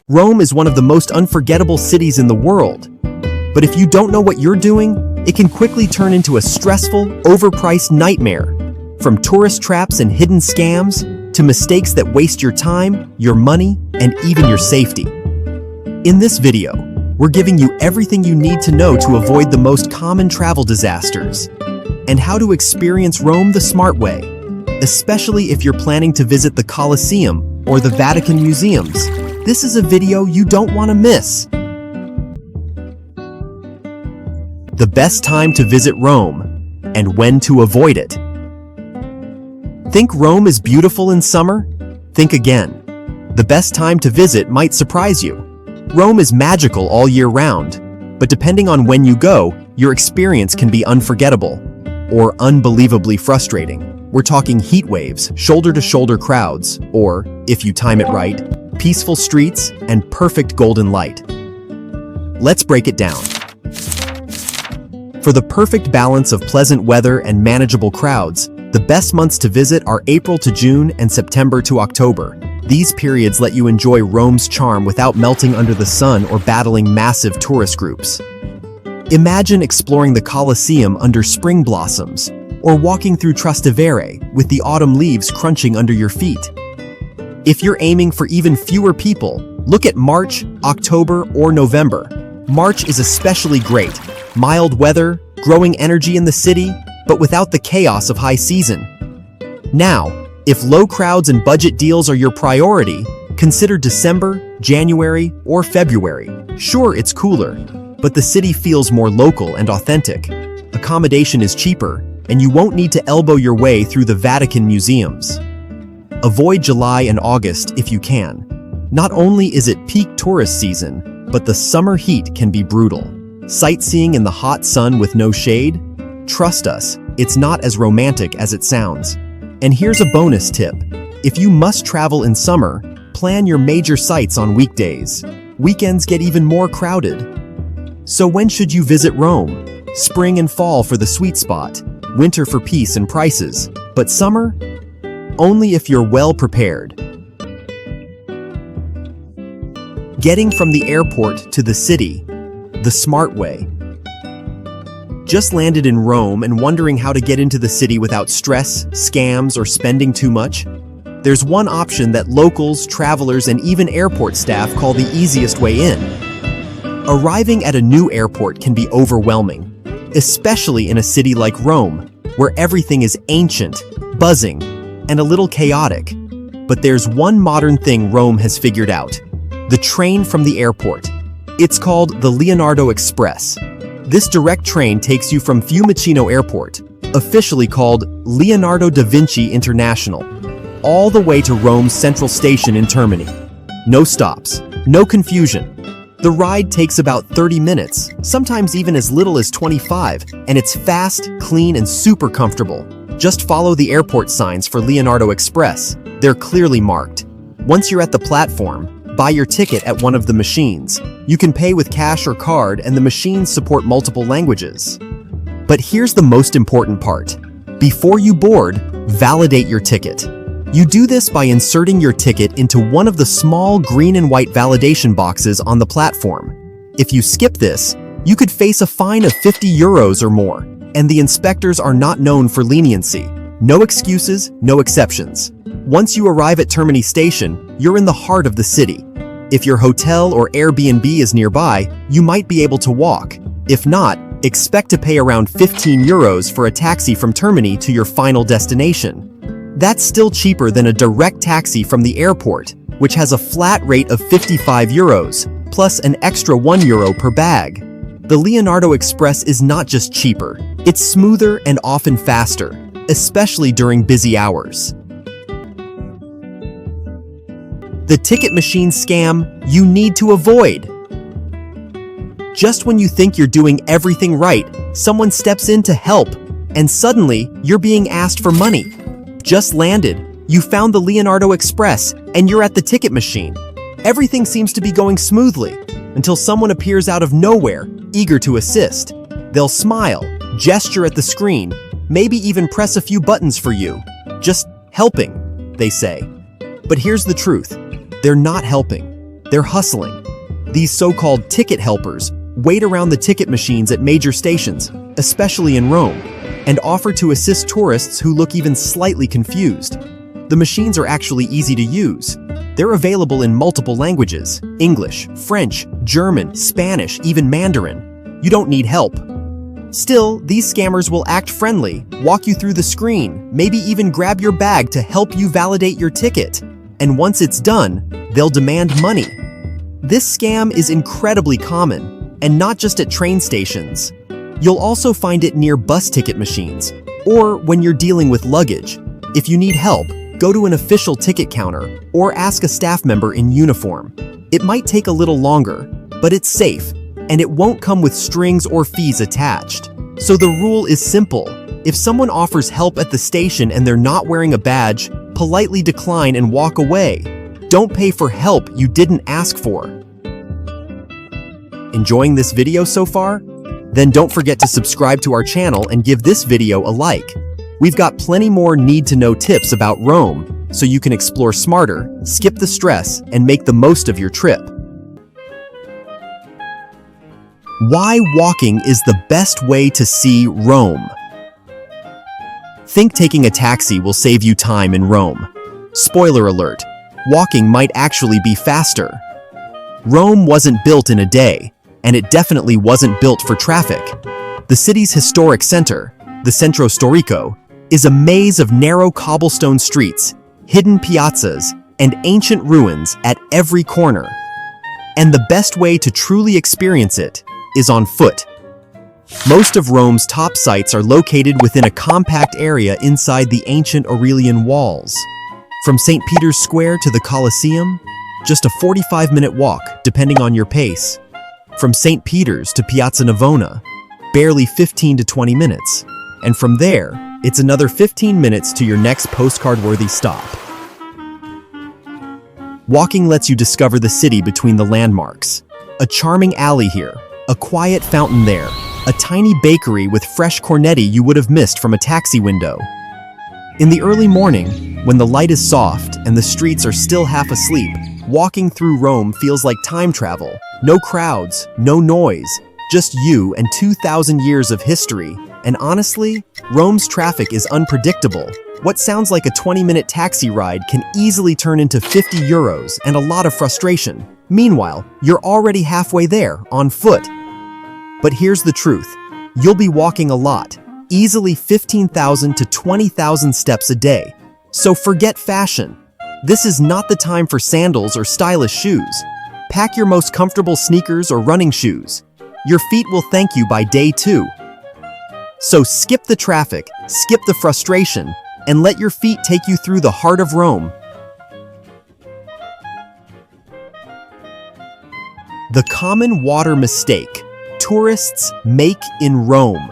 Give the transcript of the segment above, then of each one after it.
Rome is one of the most unforgettable cities in the world. But if you don't know what you're doing, it can quickly turn into a stressful, overpriced nightmare. From tourist traps and hidden scams, to mistakes that waste your time, your money, and even your safety. In this video, we're giving you everything you need to know to avoid the most common travel disasters, and how to experience Rome the smart way, especially if you're planning to visit the Colosseum or the Vatican museums. This is a video you don't want to miss. The best time to visit Rome, and when to avoid it. Think Rome is beautiful in summer? Think again. The best time to visit might surprise you. Rome is magical all year round, but depending on when you go, your experience can be unforgettable or unbelievably frustrating. We're talking heat waves, shoulder-to-shoulder crowds, or, if you time it right, peaceful streets and perfect golden light. Let's break it down. For the perfect balance of pleasant weather and manageable crowds, the best months to visit are April to June and September to October. These periods let you enjoy Rome's charm without melting under the sun or battling massive tourist groups. Imagine exploring the Colosseum under spring blossoms, or walking through Trastevere with the autumn leaves crunching under your feet. If you're aiming for even fewer people, look at March, October, or November. March is especially great. Mild weather, growing energy in the city, but without the chaos of high season. Now, if low crowds and budget deals are your priority, consider December, January, or February. Sure, it's cooler, but the city feels more local and authentic. Accommodation is cheaper, and you won't need to elbow your way through the Vatican museums. Avoid July and August if you can. Not only is it peak tourist season, but the summer heat can be brutal. Sightseeing in the hot sun with no shade? Trust us, it's not as romantic as it sounds. And here's a bonus tip. If you must travel in summer, plan your major sites on weekdays. Weekends get even more crowded. So when should you visit Rome? Spring and fall for the sweet spot, winter for peace and prices, but summer? Only if you're well prepared. Getting from the airport to the city, the smart way. Just landed in Rome and wondering how to get into the city without stress, scams, or spending too much? There's one option that locals, travelers, and even airport staff call the easiest way in. Arriving at a new airport can be overwhelming, especially in a city like Rome, where everything is ancient, buzzing, and a little chaotic. But there's one modern thing Rome has figured out: the train from the airport. It's called the Leonardo Express. This direct train takes you from Fiumicino Airport, officially called Leonardo da Vinci International, all the way to Rome's central station in Termini. No stops, no confusion. The ride takes about 30 minutes, sometimes even as little as 25, and it's fast, clean, and super comfortable. Just follow the airport signs for Leonardo Express. They're clearly marked. Once you're at the platform, buy your ticket at one of the machines. You can pay with cash or card, and the machines support multiple languages. But here's the most important part. Before you board, validate your ticket. You do this by inserting your ticket into one of the small green and white validation boxes on the platform. If you skip this, you could face a fine of €50 or more, and the inspectors are not known for leniency. No excuses, no exceptions. Once you arrive at Termini Station, you're in the heart of the city. If your hotel or Airbnb is nearby, you might be able to walk. If not, expect to pay around €15 for a taxi from Termini to your final destination. That's still cheaper than a direct taxi from the airport, which has a flat rate of €55, plus an extra €1 per bag. The Leonardo Express is not just cheaper, it's smoother and often faster, especially during busy hours. The ticket machine scam you need to avoid. Just when you think you're doing everything right, someone steps in to help, and suddenly you're being asked for money. Just landed, you found the Leonardo Express, and you're at the ticket machine. Everything seems to be going smoothly, until someone appears out of nowhere, eager to assist. They'll smile, gesture at the screen, maybe even press a few buttons for you. Just helping, they say. But here's the truth. They're not helping. They're hustling. These so-called ticket helpers wait around the ticket machines at major stations, especially in Rome, and offer to assist tourists who look even slightly confused. The machines are actually easy to use. They're available in multiple languages: English, French, German, Spanish, even Mandarin. You don't need help. Still, these scammers will act friendly, walk you through the screen, maybe even grab your bag to help you validate your ticket. And once it's done, they'll demand money. This scam is incredibly common, and not just at train stations. You'll also find it near bus ticket machines, or when you're dealing with luggage. If you need help, go to an official ticket counter or ask a staff member in uniform. It might take a little longer, but it's safe, and it won't come with strings or fees attached. So the rule is simple. If someone offers help at the station and they're not wearing a badge, politely decline and walk away. Don't pay for help you didn't ask for. Enjoying this video so far? Then don't forget to subscribe to our channel and give this video a like. We've got plenty more need-to-know tips about Rome, so you can explore smarter, skip the stress, and make the most of your trip. Why walking is the best way to see Rome. Think taking a taxi will save you time in Rome. Spoiler alert, walking might actually be faster. Rome wasn't built in a day, and it definitely wasn't built for traffic. The city's historic center, the Centro Storico, is a maze of narrow cobblestone streets, hidden piazzas, and ancient ruins at every corner. And the best way to truly experience it is on foot. Most of Rome's top sites are located within a compact area inside the ancient Aurelian walls. From St. Peter's Square to the Colosseum, just a 45-minute walk, depending on your pace. From St. Peter's to Piazza Navona, barely 15 to 20 minutes. And from there, it's another 15 minutes to your next postcard-worthy stop. Walking lets you discover the city between the landmarks. A charming alley here, a quiet fountain there, a tiny bakery with fresh cornetti you would have missed from a taxi window. In the early morning, when the light is soft and the streets are still half asleep, walking through Rome feels like time travel. No crowds, no noise, just you and 2,000 years of history. And honestly, Rome's traffic is unpredictable. What sounds like a 20-minute taxi ride can easily turn into €50 and a lot of frustration. Meanwhile, you're already halfway there, on foot. But here's the truth. You'll be walking a lot, easily 15,000 to 20,000 steps a day. So forget fashion. This is not the time for sandals or stylish shoes. Pack your most comfortable sneakers or running shoes. Your feet will thank you by day 2. So skip the traffic, skip the frustration, and let your feet take you through the heart of Rome. The common water mistake tourists make in Rome.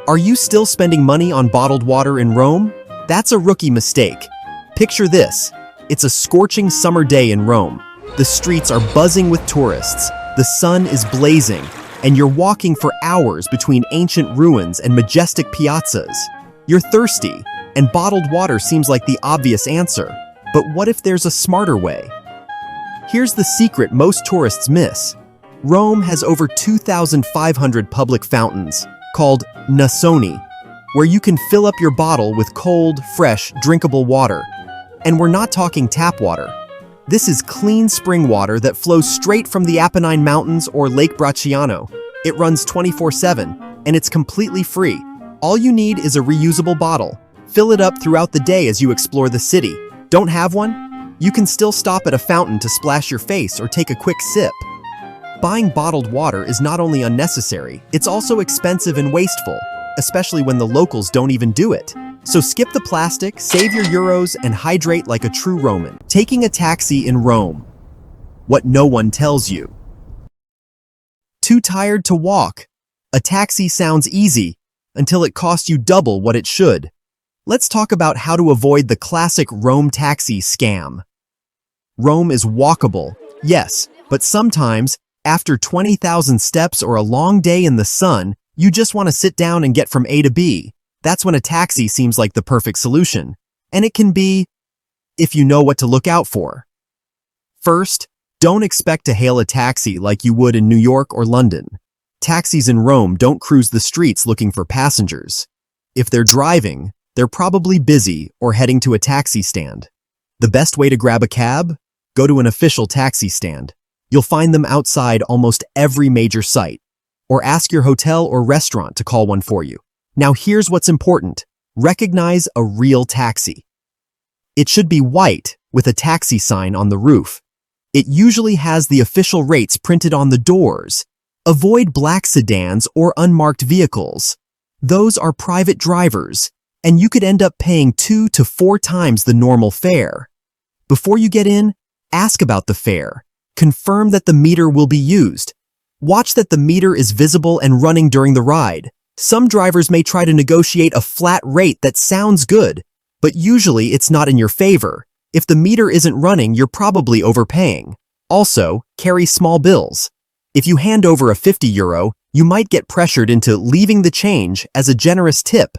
Are you still spending money on bottled water in Rome? That's a rookie mistake. Picture this. It's a scorching summer day in Rome. The streets are buzzing with tourists. The sun is blazing, and you're walking for hours between ancient ruins and majestic piazzas. You're thirsty, and bottled water seems like the obvious answer. But what if there's a smarter way? Here's the secret most tourists miss. Rome has over 2,500 public fountains, called 𝐲𝐶𝐿, where you can fill up your bottle with cold, fresh, drinkable water. And we're not talking tap water. This is clean spring water that flows straight from the Apennine Mountains or Lake Bracciano. It runs 24/7, and it's completely free. All you need is a reusable bottle. Fill it up throughout the day as you explore the city. Don't have one? You can still stop at a fountain to splash your face or take a quick sip. Buying bottled water is not only unnecessary, it's also expensive and wasteful, especially when the locals don't even do it. So skip the plastic, save your euros, and hydrate like a true Roman. Taking a taxi in Rome. What no one tells you. Too tired to walk. A taxi sounds easy until it costs you double what it should. Let's talk about how to avoid the classic Rome taxi scam. Rome is walkable, yes, but sometimes, after 20,000 steps or a long day in the sun, you just want to sit down and get from A to B. That's when a taxi seems like the perfect solution. And it can be, if you know what to look out for. First, don't expect to hail a taxi like you would in New York or London. Taxis in Rome don't cruise the streets looking for passengers. If they're driving, they're probably busy or heading to a taxi stand. The best way to grab a cab? Go to an official taxi stand. You'll find them outside almost every major site. Or ask your hotel or restaurant to call one for you. Now here's what's important. Recognize a real taxi. It should be white with a taxi sign on the roof. It usually has the official rates printed on the doors. Avoid black sedans or unmarked vehicles. Those are private drivers, and you could end up paying 2 to 4 times the normal fare. Before you get in, ask about the fare. Confirm that the meter will be used. Watch that the meter is visible and running during the ride. Some drivers may try to negotiate a flat rate that sounds good, but usually it's not in your favor. If the meter isn't running, you're probably overpaying. Also, carry small bills. If you hand over a €50, you might get pressured into leaving the change as a generous tip.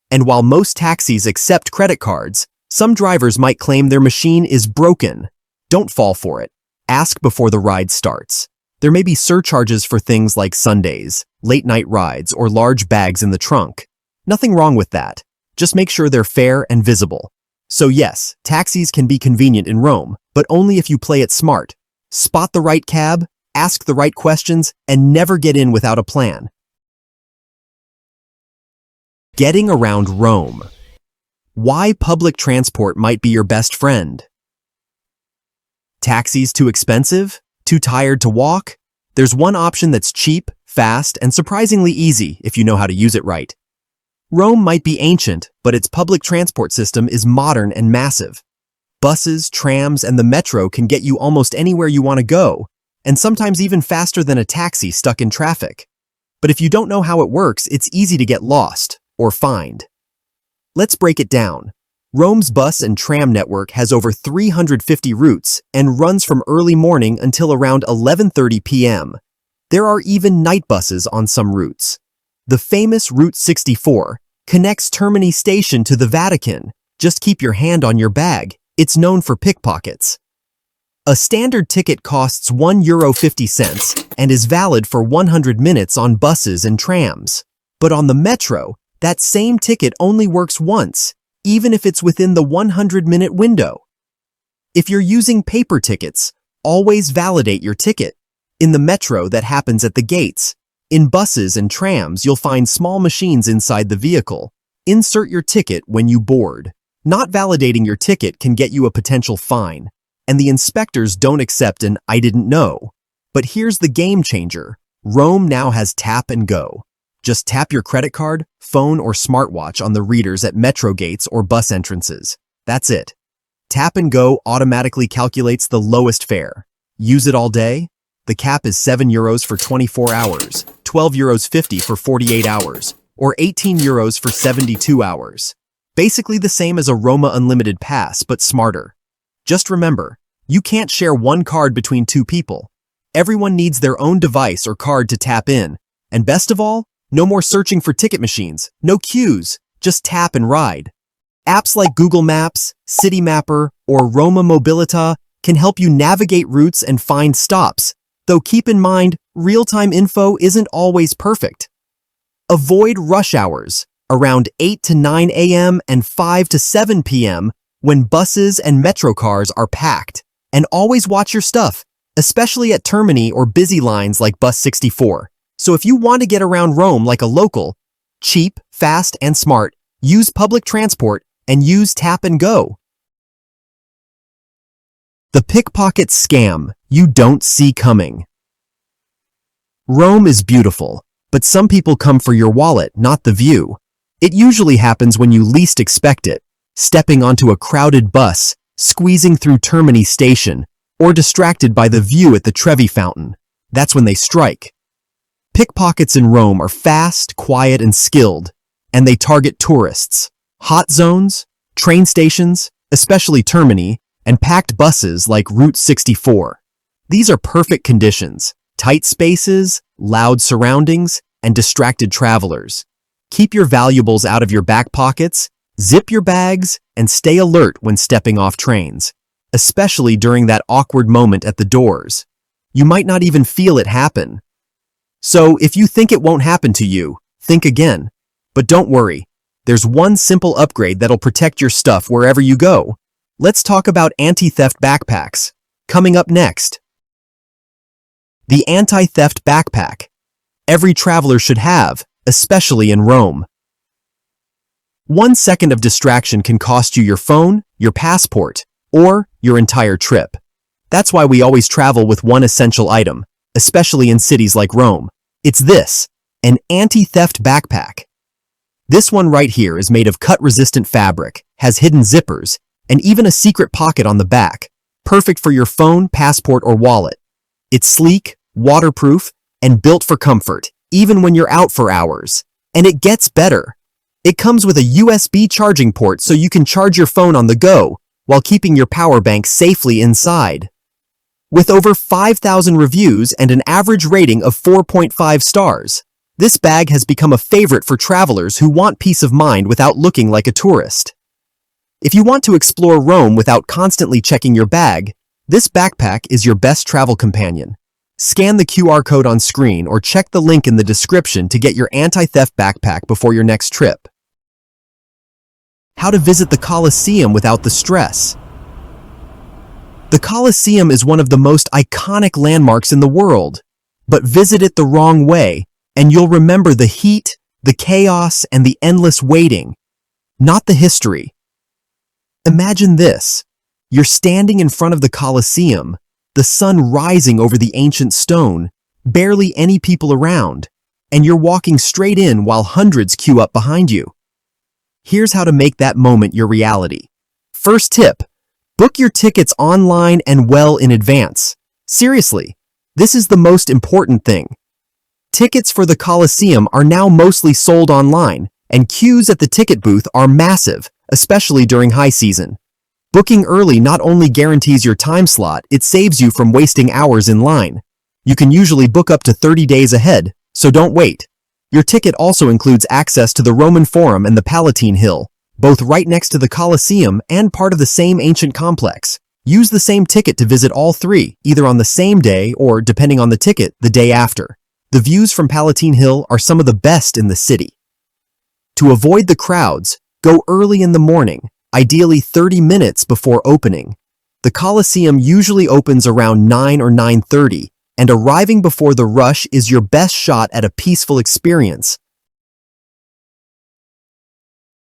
And while most taxis accept credit cards, some drivers might claim their machine is broken. Don't fall for it. Ask before the ride starts. There may be surcharges for things like Sundays, late-night rides, or large bags in the trunk. Nothing wrong with that. Just make sure they're fair and visible. So yes, taxis can be convenient in Rome, but only if you play it smart. Spot the right cab, ask the right questions, and never get in without a plan. Getting around Rome. Why public transport might be your best friend. Taxis too expensive? Too tired to walk? There's one option that's cheap, fast, and surprisingly easy if you know how to use it right. Rome might be ancient, but its public transport system is modern and massive. Buses, trams, and the metro can get you almost anywhere you want to go, and sometimes even faster than a taxi stuck in traffic. But if you don't know how it works, it's easy to get lost or fined. Let's break it down. Rome's bus and tram network has over 350 routes and runs from early morning until around 11:30 p.m. There are even night buses on some routes. The famous Route 64 connects Termini Station to the Vatican. Just keep your hand on your bag. It's known for pickpockets. A standard ticket costs €1.50 and is valid for 100 minutes on buses and trams. But on the metro, that same ticket only works once, even if it's within the 100-minute window. If you're using paper tickets, always validate your ticket. In the metro, that happens at the gates. In buses and trams, you'll find small machines inside the vehicle. Insert your ticket when you board. Not validating your ticket can get you a potential fine, and the inspectors don't accept an "I didn't know." But here's the game changer. Rome now has tap and go. Just tap your credit card, phone, or smartwatch on the readers at metro gates or bus entrances. That's it. Tap and Go automatically calculates the lowest fare. Use it all day? The cap is €7 for 24 hours, €12.50 for 48 hours, or €18 for 72 hours. Basically the same as a Roma Unlimited Pass, but smarter. Just remember, you can't share one card between 2 people. Everyone needs their own device or card to tap in. And best of all, no more searching for ticket machines, no queues, just tap and ride. Apps like Google Maps, City Mapper, or Roma Mobilità can help you navigate routes and find stops, though keep in mind, real-time info isn't always perfect. Avoid rush hours, around 8 to 9 a.m. and 5 to 7 p.m. when buses and metro cars are packed, and always watch your stuff, especially at Termini or busy lines like Bus 64. So if you want to get around Rome like a local, cheap, fast, and smart, use public transport and use Tap and Go. The pickpocket scam you don't see coming. Rome is beautiful, but some people come for your wallet, not the view. It usually happens when you least expect it, stepping onto a crowded bus, squeezing through Termini Station, or distracted by the view at the Trevi fountain. That's when they strike. Pickpockets in Rome are fast, quiet, and skilled, and they target tourists, hot zones, train stations, especially Termini, and packed buses like Route 64. These are perfect conditions: tight spaces, loud surroundings, and distracted travelers. Keep your valuables out of your back pockets, zip your bags, and stay alert when stepping off trains. especially during that awkward moment at the doors. You might not even feel it happen. So if you think it won't happen to you, think again. But don't worry, there's one simple upgrade that'll protect your stuff wherever you go. Let's talk about anti-theft backpacks. Coming up next. The anti-theft backpack. Every traveler should have, especially in Rome. 1 second of distraction can cost you your phone, your passport, or your entire trip. That's why we always travel with one essential item, especially in cities like Rome. It's this, an anti-theft backpack. This one right here is made of cut-resistant fabric, has hidden zippers, and even a secret pocket on the back, perfect for your phone, passport, or wallet. It's sleek, waterproof, and built for comfort, even when you're out for hours. And it gets better. It comes with a USB charging port so you can charge your phone on the go while keeping your power bank safely inside. With over 5,000 reviews and an average rating of 4.5 stars, this bag has become a favorite for travelers who want peace of mind without looking like a tourist. If you want to explore Rome without constantly checking your bag, this backpack is your best travel companion. Scan the QR code on screen or check the link in the description to get your anti-theft backpack before your next trip. How to visit the Colosseum without the stress. The Colosseum is one of the most iconic landmarks in the world, but visit it the wrong way and you'll remember the heat, the chaos, and the endless waiting, not the history. Imagine this. You're standing in front of the Colosseum, the sun rising over the ancient stone, barely any people around, and you're walking straight in while hundreds queue up behind you. Here's how to make that moment your reality. First tip, book your tickets online and well in advance. Seriously, this is the most important thing. Tickets for the Colosseum are now mostly sold online, and queues at the ticket booth are massive, especially during high season. Booking early not only guarantees your time slot, it saves you from wasting hours in line. You can usually book up to 30 days ahead, so don't wait. Your ticket also includes access to the Roman Forum and the Palatine Hill, both right next to the Colosseum and part of the same ancient complex. Use the same ticket to visit all three, either on the same day or, depending on the ticket, the day after. The views from Palatine Hill are some of the best in the city. To avoid the crowds, go early in the morning, ideally 30 minutes before opening. The Colosseum usually opens around 9 or 9:30, and arriving before the rush is your best shot at a peaceful experience.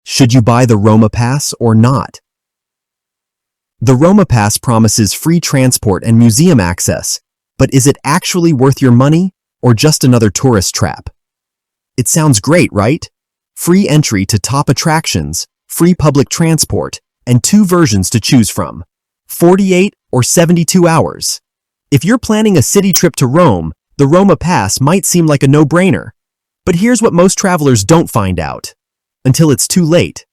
Should you buy the Roma Pass or not? The Roma Pass promises free transport and museum access, but is it actually worth your money or just another tourist trap? It sounds great, right? Free entry to top attractions, free public transport, and 2 versions to choose from, 48 or 72 hours. If you're planning a city trip to Rome, the Roma Pass might seem like a no-brainer. But here's what most travelers don't find out, until it's too late.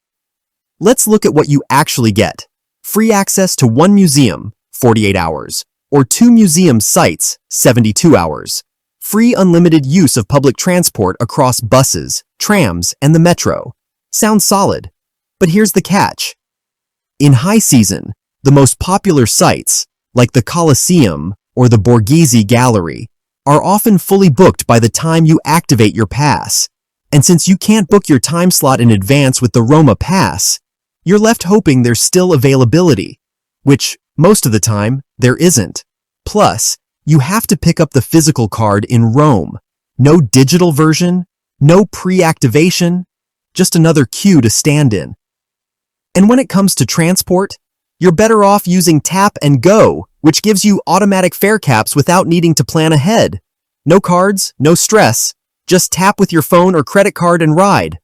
Let's look at what you actually get. Free access to 1 museum, 48 hours, or 2 museum sites, 72 hours. Free unlimited use of public transport across buses, trams, and the metro. Sounds solid. But here's the catch. In high season, the most popular sites, like the Colosseum or the Borghese Gallery, are often fully booked by the time you activate your pass. And since you can't book your time slot in advance with the Roma Pass, you're left hoping there's still availability, which, most of the time, there isn't. Plus, you have to pick up the physical card in Rome. No digital version, no pre-activation, just another queue to stand in. And when it comes to transport, you're better off using Tap and Go, which gives you automatic fare caps without needing to plan ahead. No cards, no stress, just tap with your phone or credit card and ride.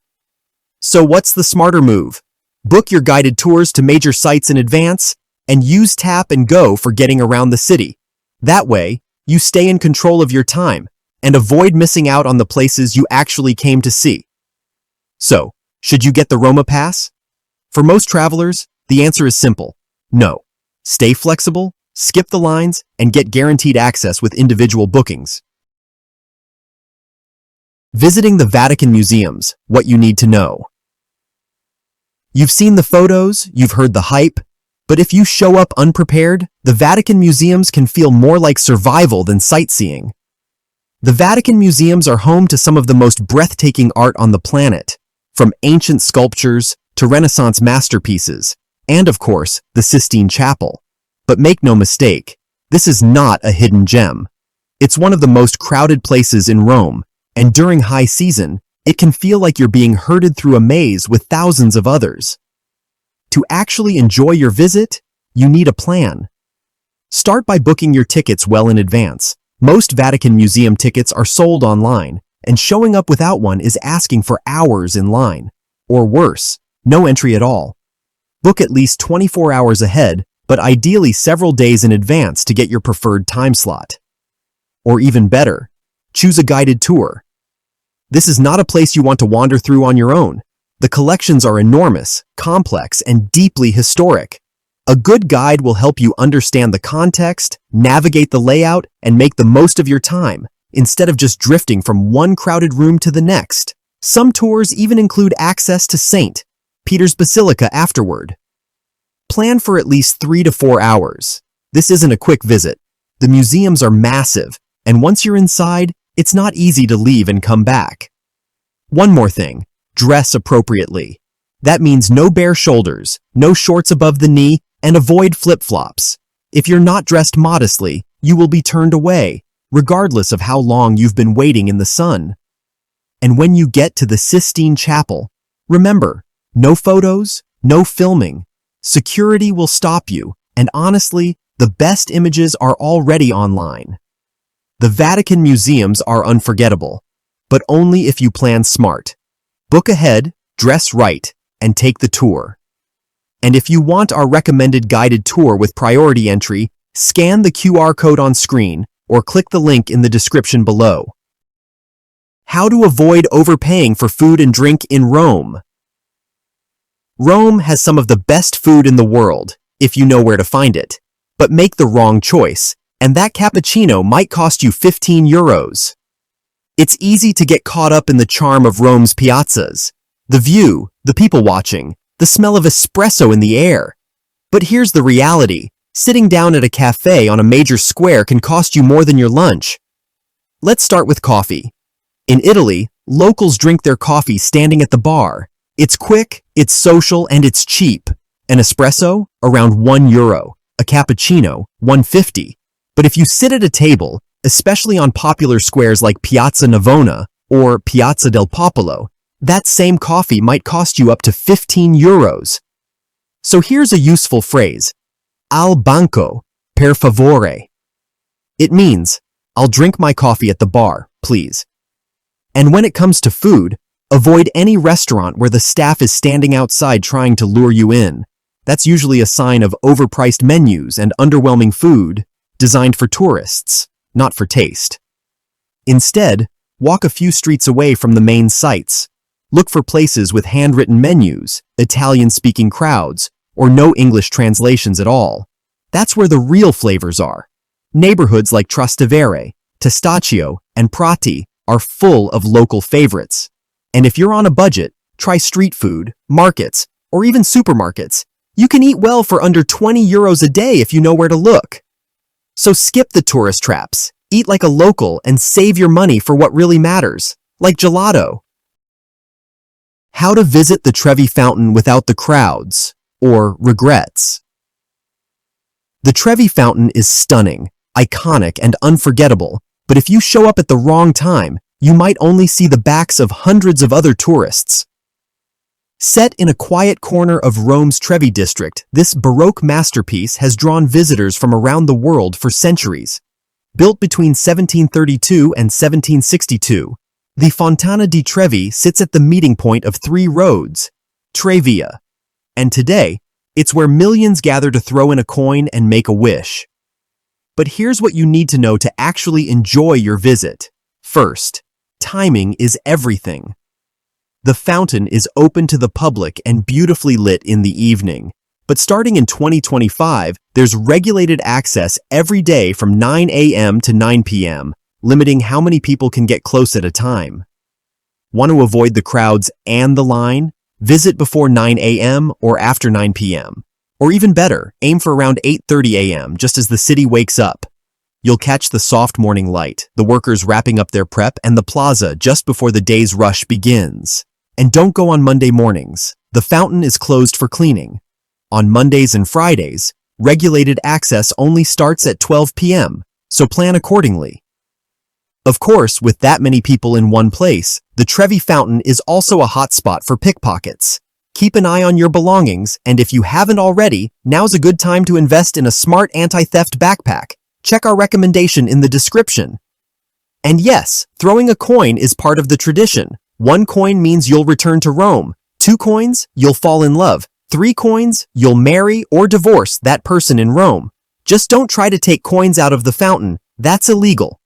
So what's the smarter move? Book your guided tours to major sites in advance and use Tap and Go for getting around the city. That way, you stay in control of your time and avoid missing out on the places you actually came to see. So, should you get the Roma Pass? For most travelers, the answer is simple. No. Stay flexible, skip the lines, and get guaranteed access with individual bookings. Visiting the Vatican museums, what you need to know. You've seen the photos, you've heard the hype, But if you show up unprepared, the Vatican museums can feel more like survival than sightseeing. The Vatican museums are home to some of the most breathtaking art on the planet, from ancient sculptures to Renaissance masterpieces, and of course, the Sistine Chapel. But make no mistake, this is not a hidden gem. It's one of the most crowded places in Rome, and during high season, it can feel like you're being herded through a maze with thousands of others. To actually enjoy your visit, you need a plan. Start by booking your tickets well in advance. Most Vatican museum tickets are sold online, and showing up without one is asking for hours in line. Or worse, no entry at all. Book at least 24 hours ahead, but ideally several days in advance to get your preferred time slot. Or even better, choose a guided tour. This is not a place you want to wander through on your own. The collections are enormous, complex, and deeply historic. A good guide will help you understand the context, navigate the layout, and make the most of your time, instead of just drifting from one crowded room to the next. Some tours even include access to St. Peter's Basilica afterward. Plan for at least 3 to 4 hours. This isn't a quick visit. The museums are massive, and once you're inside, it's not easy to leave and come back. One more thing. Dress appropriately. That means no bare shoulders, no shorts above the knee, and avoid flip-flops. If you're not dressed modestly, you will be turned away, regardless of how long you've been waiting in the sun. And when you get to the Sistine Chapel, remember, no photos, no filming. Security will stop you, and honestly, the best images are already online. The Vatican museums are unforgettable, but only if you plan smart. Book ahead, dress right, and take the tour. And if you want our recommended guided tour with priority entry, scan the QR code on screen or click the link in the description below. How to avoid overpaying for food and drink in Rome. Rome has some of the best food in the world, if you know where to find it. But make the wrong choice, and that cappuccino might cost you 15 euros. It's easy to get caught up in the charm of Rome's piazzas, the view, the people watching, the smell of espresso in the air. But here's the reality. Sitting down at a cafe on a major square can cost you more than your lunch. Let's start with coffee. In Italy, locals drink their coffee standing at the bar. It's quick, it's social, and it's cheap. An espresso? Around €1. A cappuccino? $1.50. But if you sit at a table, especially on popular squares like Piazza Navona or Piazza del Popolo, that same coffee might cost you up to 15 euros. So here's a useful phrase. Al banco, per favore. It means, I'll drink my coffee at the bar, please. And when it comes to food, avoid any restaurant where the staff is standing outside trying to lure you in. That's usually a sign of overpriced menus and underwhelming food designed for tourists, not for taste. Instead, walk a few streets away from the main sites. Look for places with handwritten menus, Italian-speaking crowds, or no English translations at all. That's where the real flavors are. Neighborhoods like Trastevere, Testaccio, and Prati are full of local favorites. And if you're on a budget, try street food, markets, or even supermarkets. You can eat well for under 20 euros a day if you know where to look. So skip the tourist traps, eat like a local, and save your money for what really matters, like gelato. How to visit the Trevi Fountain without the crowds, or regrets. The Trevi Fountain is stunning, iconic, and unforgettable, but if you show up at the wrong time, you might only see the backs of hundreds of other tourists. Set in a quiet corner of Rome's Trevi district, this Baroque masterpiece has drawn visitors from around the world for centuries. Built between 1732 and 1762, the Fontana di Trevi sits at the meeting point of 3 roads, Trevi. And today, it's where millions gather to throw in a coin and make a wish. But here's what you need to know to actually enjoy your visit. First, timing is everything. The fountain is open to the public and beautifully lit in the evening. But starting in 2025, there's regulated access every day from 9 a.m. to 9 p.m., limiting how many people can get close at a time. Want to avoid the crowds and the line? Visit before 9 a.m. or after 9 p.m. Or even better, aim for around 8:30 a.m. just as the city wakes up. You'll catch the soft morning light, the workers wrapping up their prep, and the plaza just before the day's rush begins. And don't go on Monday mornings. The fountain is closed for cleaning. On Mondays and Fridays, regulated access only starts at 12 p.m., so plan accordingly. Of course, with that many people in one place, the Trevi fountain is also a hotspot for pickpockets. Keep an eye on your belongings, and if you haven't already, now's a good time to invest in a smart anti-theft backpack. Check our recommendation in the description. And yes, throwing a coin is part of the tradition. 1 coin means you'll return to Rome. 2 coins, you'll fall in love. 3 coins, you'll marry or divorce that person in Rome. Just don't try to take coins out of the fountain. That's illegal.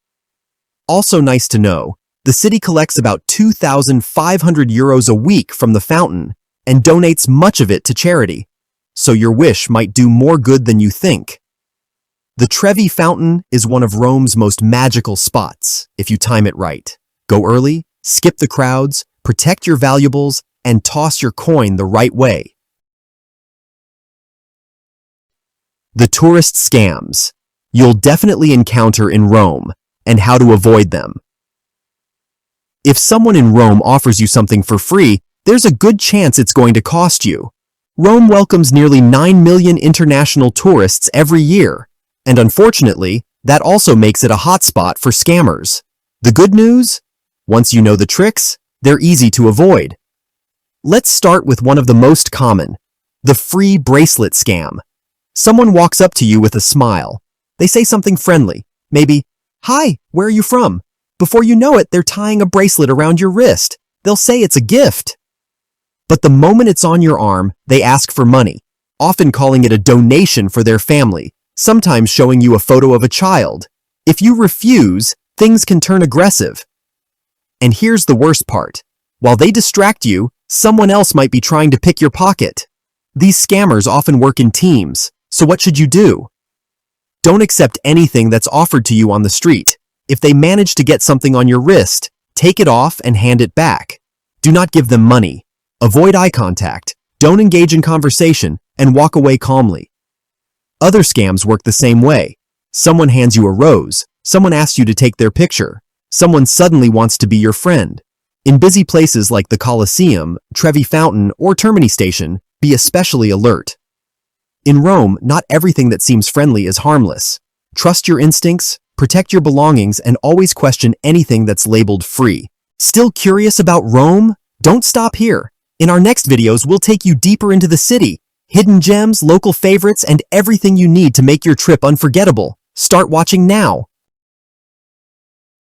Also nice to know, the city collects about 2,500 euros a week from the fountain and donates much of it to charity. So your wish might do more good than you think. The Trevi fountain is one of Rome's most magical spots, if you time it right. Go early, skip the crowds, protect your valuables, and toss your coin the right way. The tourist scams you'll definitely encounter in Rome, and how to avoid them. If someone in Rome offers you something for free, there's a good chance it's going to cost you. Rome welcomes nearly 9 million international tourists every year, and unfortunately, that also makes it a hotspot for scammers. The good news? Once you know the tricks, they're easy to avoid. Let's start with one of the most common, the free bracelet scam. Someone walks up to you with a smile. They say something friendly, maybe, "Hi, where are you from?" Before you know it, they're tying a bracelet around your wrist. They'll say it's a gift. But the moment it's on your arm, they ask for money, often calling it a donation for their family, sometimes showing you a photo of a child. If you refuse, things can turn aggressive. And here's the worst part. While they distract you, someone else might be trying to pick your pocket. These scammers often work in teams, so what should you do? Don't accept anything that's offered to you on the street. If they manage to get something on your wrist, take it off and hand it back. Do not give them money. Avoid eye contact, don't engage in conversation, and walk away calmly. Other scams work the same way. Someone hands you a rose, someone asks you to take their picture, someone suddenly wants to be your friend. In busy places like the Colosseum, Trevi Fountain, or Termini Station, be especially alert. In Rome, not everything that seems friendly is harmless. Trust your instincts, protect your belongings, and always question anything that's labeled free. Still curious about Rome? Don't stop here. In our next videos, we'll take you deeper into the city, hidden gems, local favorites, and everything you need to make your trip unforgettable. Start watching now.